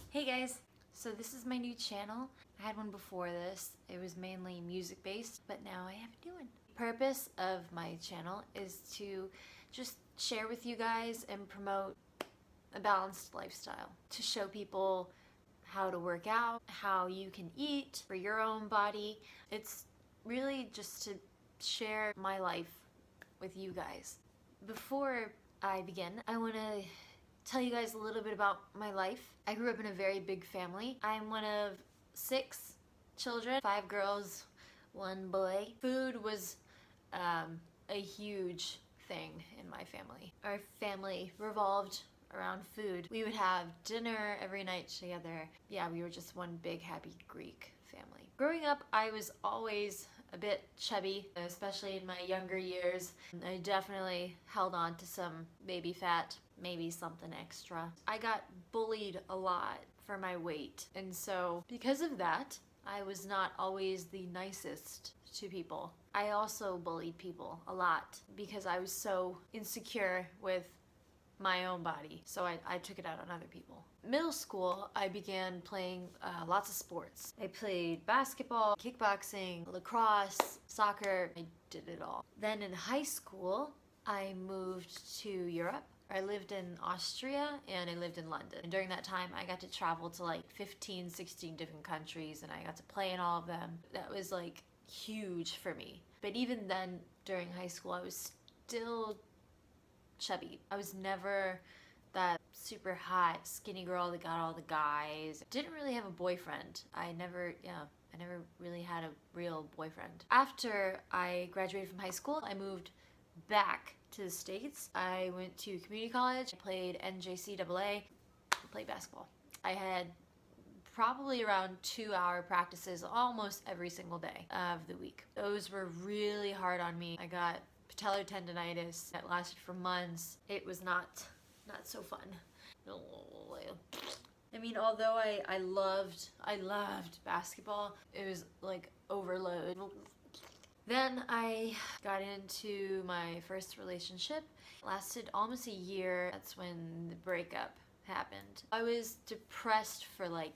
Hey guys! So this is my new channel. I had one before this. It was mainly music based, but now I have a new one. The purpose of my channel is to just share with you guys and promote a balanced lifestyle. To show people how to work out, how you can eat for your own body. It's really just to share my life with you guys. Before I begin, I want to tell you guys a little bit about my life. I grew up in a very big family. I'm one of 6 children, 5 girls, 1 boy. Food was a huge thing in my family. Our family revolved around food. We would have dinner every night together. Yeah, we were just one big happy Greek family. Growing up, I was always a bit chubby, especially in my younger years. I definitely held on to some baby fat, maybe something extra. I got bullied a lot for my weight, and so because of that, I was not always the nicest to people. I also bullied people a lot because I was so insecure with my own body, so I took it out on other people. Middle school, I began playing lots of sports. I played basketball, kickboxing, lacrosse, soccer. I did it all. Then in high school, I moved to Europe. I lived in Austria and I lived in London. And during that time, I got to travel to like 15, 16 different countries, and I got to play in all of them. That was like huge for me. But even then, during high school, I was still chubby. I was never that super hot skinny girl that got all the guys. Didn't really have a boyfriend. I never really had a real boyfriend. After I graduated from high school, I moved back to the States. I went to community college. I played NJCAA, played basketball. I had probably around 2-hour practices almost every single day of the week. Those were really hard on me. I got patellar tendonitis that lasted for months. It was not so fun. I mean, although I loved basketball, it was like overload. Then I got into my first relationship. It lasted almost a year. That's when the breakup happened. I was depressed for like,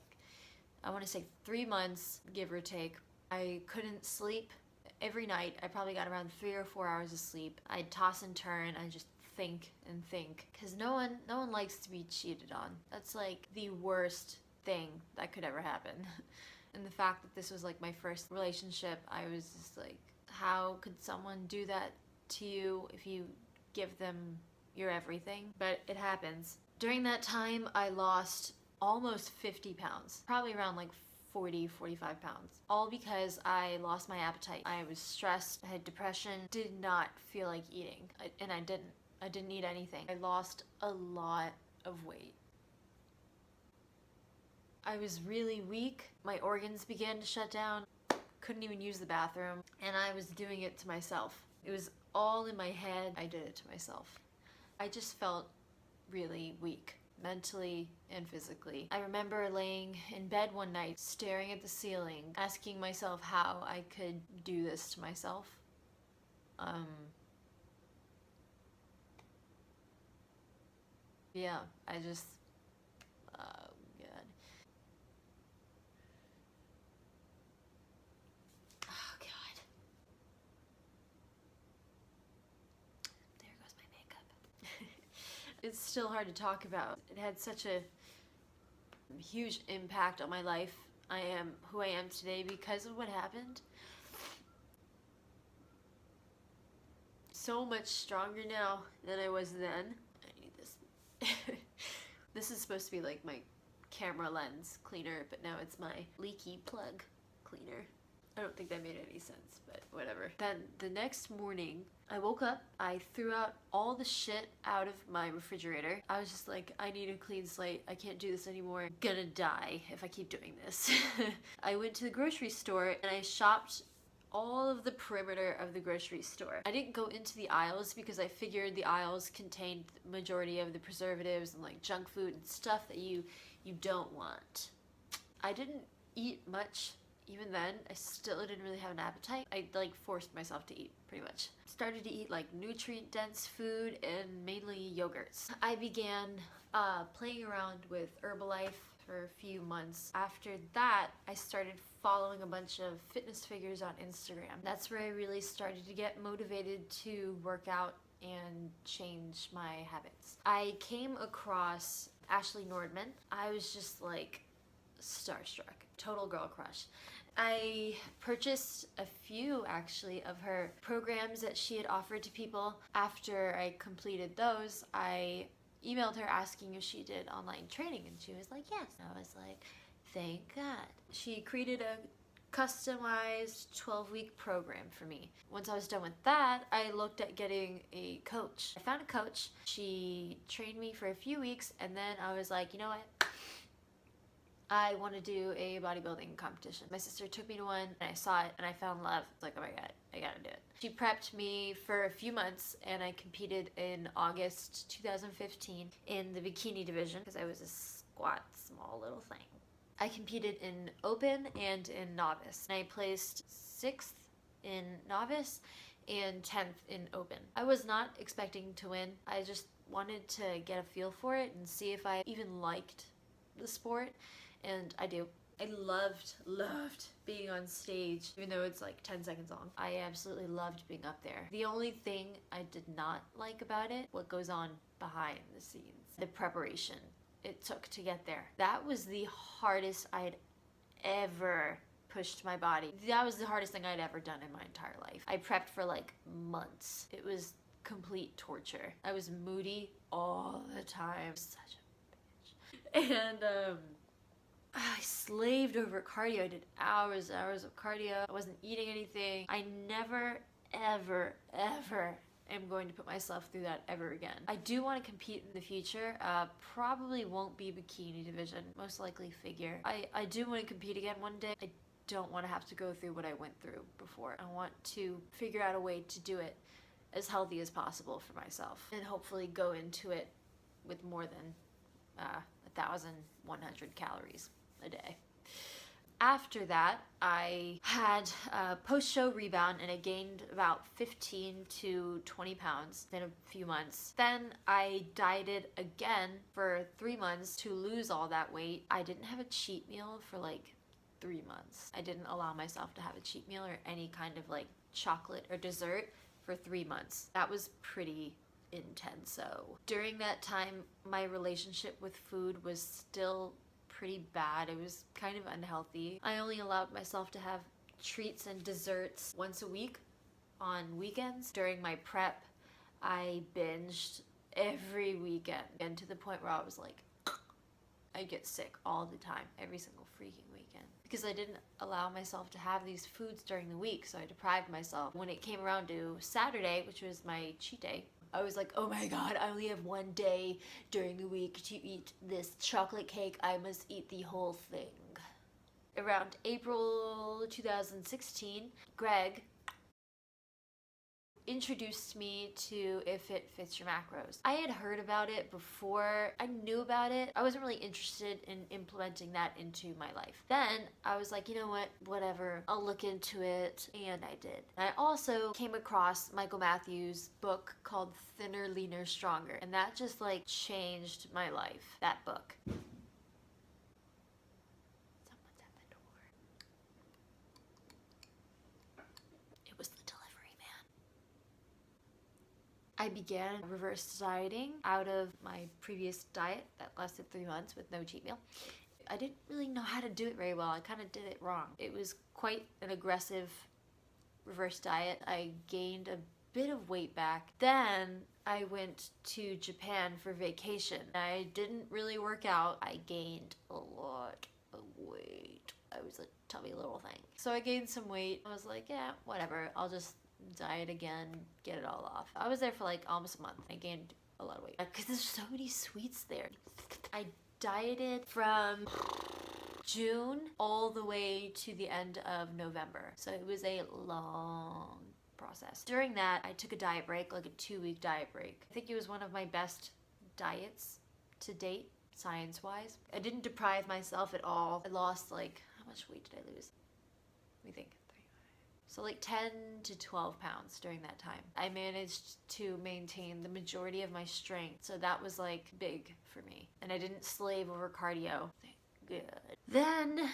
I want to say 3 months, give or take. I couldn't sleep. Every night, I probably got around 3 or 4 hours of sleep. I'd toss and turn. I'd just think and think. Because no one likes to be cheated on. That's like the worst thing that could ever happen. And the fact that this was like my first relationship, I was just like, how could someone do that to you if you give them your everything? But it happens. During that time, I lost almost 50 pounds. Probably around like 40, 45 pounds. All because I lost my appetite. I was stressed, I had depression, did not feel like eating. And I didn't eat anything. I lost a lot of weight. I was really weak. My organs began to shut down. Couldn't even use the bathroom. And I was doing it to myself. It was all in my head. I did it to myself. I just felt really weak, mentally and physically. I remember laying in bed one night, staring at the ceiling, asking myself how I could do this to myself. Yeah, I just, oh God. Oh God. There goes my makeup. It's still hard to talk about. It had such a huge impact on my life. I am who I am today because of what happened. So much stronger now than I was then. I need this. This is supposed to be like my camera lens cleaner, but now it's my leaky plug cleaner. I don't think that made any sense, but whatever. Then the next morning, I woke up, I threw out all the shit out of my refrigerator. I was just like, I need a clean slate. I can't do this anymore. I'm gonna die if I keep doing this. I went to the grocery store and I shopped all of the perimeter of the grocery store. I didn't go into the aisles because I figured the aisles contained the majority of the preservatives and like junk food and stuff that you don't want. I didn't eat much. Even then, I still didn't really have an appetite. I like forced myself to eat, pretty much. Started to eat like nutrient-dense food and mainly yogurts. I began playing around with Herbalife. for a few months. After that, I started following a bunch of fitness figures on Instagram. That's where I really started to get motivated to work out and change my habits. I came across Ashley Nordman. I was just like starstruck, total girl crush. I purchased a few actually of her programs that she had offered to people. After I completed those, I emailed her asking if she did online training, and she was like, yes. I was like, thank God. She created a customized 12-week program for me. Once I was done with that, I looked at getting a coach. I found a coach. She trained me for a few weeks, and then I was like, you know what? I want to do a bodybuilding competition. My sister took me to one, and I saw it, and I fell in love. It's like, oh my God, I gotta do it. She prepped me for a few months, and I competed in August 2015 in the bikini division because I was a squat, small little thing. I competed in open and in novice. I placed 6th in novice and 10th in open. I was not expecting to win. I just wanted to get a feel for it and see if I even liked the sport. And I do. I loved being on stage, even though it's like 10 seconds long. I absolutely loved being up there. The only thing I did not like about it, what goes on behind the scenes, the preparation it took to get there. That was the hardest I'd ever pushed my body. That was the hardest thing I'd ever done in my entire life. I prepped for like months. It was complete torture. I was moody all the time. Such a bitch. And I slaved over cardio. I did hours and hours of cardio. I wasn't eating anything. I never, ever, ever am going to put myself through that ever again. I do want to compete in the future. Probably won't be bikini division, most likely figure. I do want to compete again one day. I don't want to have to go through what I went through before. I want to figure out a way to do it as healthy as possible for myself and hopefully go into it with more than 1,100 calories a day. After that, I had a post-show rebound and I gained about 15 to 20 pounds in a few months. Then I dieted again for 3 months to lose all that weight. I didn't have a cheat meal for like 3 months. I didn't allow myself to have a cheat meal or any kind of like chocolate or dessert for 3 months. That was pretty intense. So during that time, my relationship with food was still pretty bad. It was kind of unhealthy. I only allowed myself to have treats and desserts once a week on weekends. During my prep, I binged every weekend, and to the point where I was like, I get sick all the time, every single freaking weekend, because I didn't allow myself to have these foods during the week. So I deprived myself. When it came around to Saturday, which was my cheat day, I was like, oh my God, I only have one day during the week to eat this chocolate cake. I must eat the whole thing. Around April 2016, Greg introduced me to If It Fits Your Macros. I had heard about it before I knew about it. I wasn't really interested in implementing that into my life. Then I was like, you know what, whatever, I'll look into it, and I did. And I also came across Michael Matthews' book called Thinner, Leaner, Stronger, and that just like changed my life, that book. Someone's at the door. It was the delivery man. I began reverse dieting out of my previous diet that lasted 3 months with no cheat meal. I didn't really know how to do it very well. I kind of did it wrong. It was quite an aggressive reverse diet. I gained a bit of weight back. Then I went to Japan for vacation. I didn't really work out. I gained a lot of weight. I was a tubby little thing. So I gained some weight. I was like, yeah, whatever. I'll just diet again, get it all off. I was there for like almost a month. I gained a lot of weight because there's so many sweets there. I dieted from June all the way to the end of November. So it was a long process. During that, I took a diet break, like a 2-week diet break. I think it was one of my best diets to date, science-wise. I didn't deprive myself at all. I lost like, how much weight did I lose? Let me think. So like 10 to 12 pounds during that time. I managed to maintain the majority of my strength. So that was like big for me. And I didn't slave over cardio. Thank good. Then,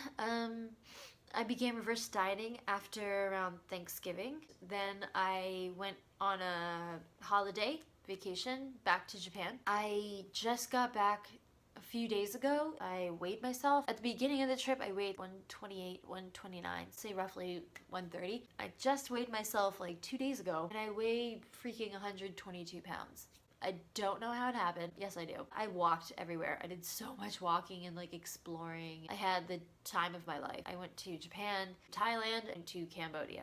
I began reverse dieting after around Thanksgiving. Then I went on a holiday vacation back to Japan. I just got back a few days ago. I weighed myself. At the beginning of the trip, I weighed 128, 129, say roughly 130. I just weighed myself like 2 days ago, and I weighed freaking 122 pounds. I don't know how it happened. Yes, I do. I walked everywhere. I did so much walking and like exploring. I had the time of my life. I went to Japan, Thailand, and to Cambodia.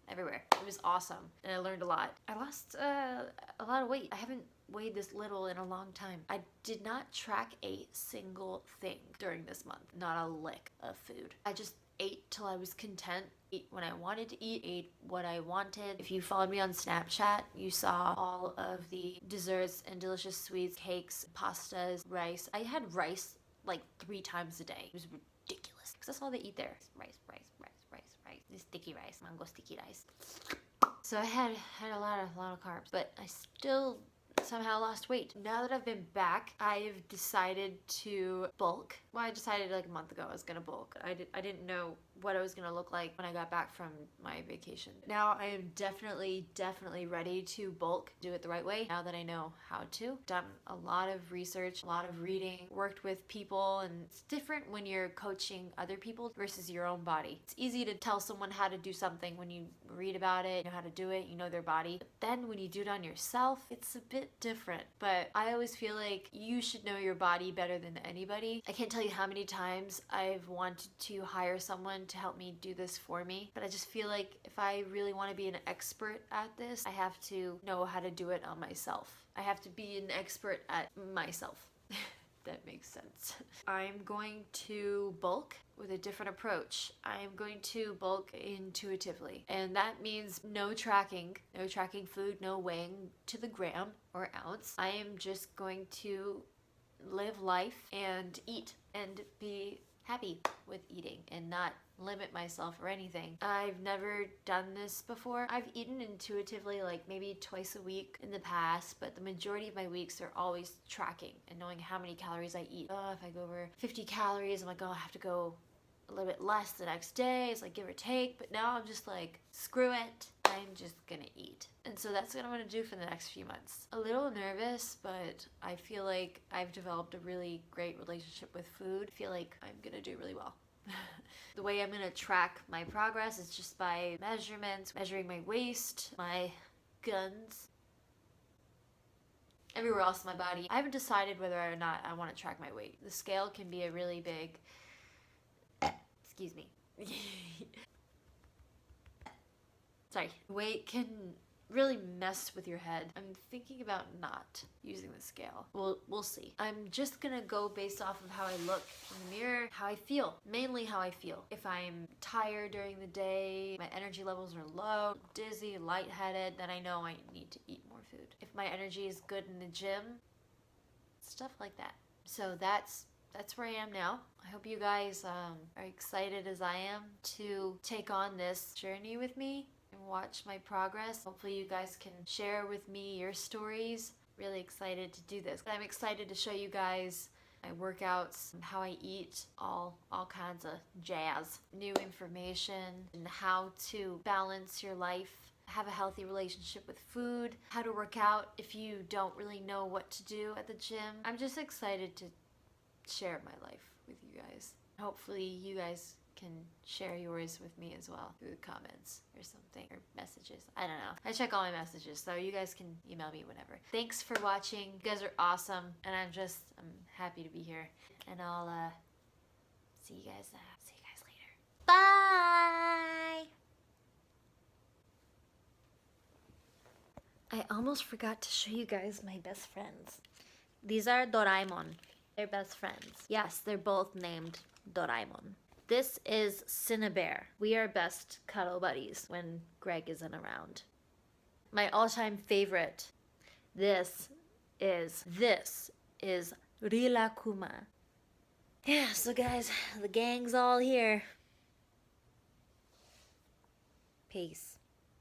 Everywhere. It was awesome. And I learned a lot. I lost a lot of weight. I haven't weighed this little in a long time. I did not track a single thing during this month. Not a lick of food. I just ate till I was content, ate when I wanted to eat, ate what I wanted. If you followed me on Snapchat, you saw all of the desserts and delicious sweets, cakes, pastas, rice. I had rice like 3 times a day. It was ridiculous because that's all they eat there. Rice, rice, rice, rice, rice. This sticky rice, mango sticky rice. So I had a lot of carbs, but I still somehow lost weight. Now that I've been back, I've decided to bulk. Well, I decided like a month ago I was gonna bulk. I didn't know what I was gonna look like when I got back from my vacation. Now I am definitely ready to bulk, do it the right way now that I know how to. Done a lot of research, a lot of reading, worked with people, and it's different when you're coaching other people versus your own body. It's easy to tell someone how to do something when you read about it, you know how to do it, you know their body. But then when you do it on yourself, it's a bit different. But I always feel like you should know your body better than anybody. I can't tell you how many times I've wanted to hire someone to help me do this for me, but I just feel like if I really want to be an expert at this, I have to know how to do it on myself. I have to be an expert at myself. That makes sense. I'm going to bulk with a different approach. I'm going to bulk intuitively, and that means no tracking food, no weighing to the gram or ounce. I am just going to live life and eat and be happy with eating and not limit myself or anything. I've never done this before. I've eaten intuitively like maybe twice a week in the past, but the majority of my weeks are always tracking and knowing how many calories I eat. If I go over 50 calories, I'm like, oh, I have to go a little bit less the next day. It's like give or take, but now I'm just like, screw it. I'm just gonna eat. And so that's what I'm gonna do for the next few months. A little nervous, but I feel like I've developed a really great relationship with food. I feel like I'm gonna do really well. The way I'm gonna track my progress is just by measurements, measuring my waist, my guns, everywhere else in my body. I haven't decided whether or not I want to track my weight. The scale can be a really big, excuse me. Sorry. Weight can really mess with your head. I'm thinking about not using the scale. We'll see. I'm just gonna go based off of how I look in the mirror, how I feel. Mainly how I feel. If I'm tired during the day, my energy levels are low, dizzy, lightheaded, then I know I need to eat more food. If my energy is good in the gym, stuff like that. So that's where I am now. I hope you guys are excited as I am to take on this journey with me and watch my progress. Hopefully you guys can share with me your stories. Really excited to do this. I'm excited to show you guys my workouts, how I eat, all kinds of jazz. New information and how to balance your life, have a healthy relationship with food, how to work out if you don't really know what to do at the gym. I'm just excited to share my life with you guys. Hopefully you guys can share yours with me as well through the comments or something, or messages. I don't know. I check all my messages, so you guys can email me whenever. Thanks for watching. You guys are awesome, and I'm happy to be here. And I'll see you guys later. Bye! I almost forgot to show you guys my best friends. These are Doraemon. They're best friends. Yes, they're both named Doraemon. This is Cinnabear. We are best cuddle buddies when Greg isn't around. My all-time favorite. This is Rilakkuma. Yeah, so guys, the gang's all here. Peace.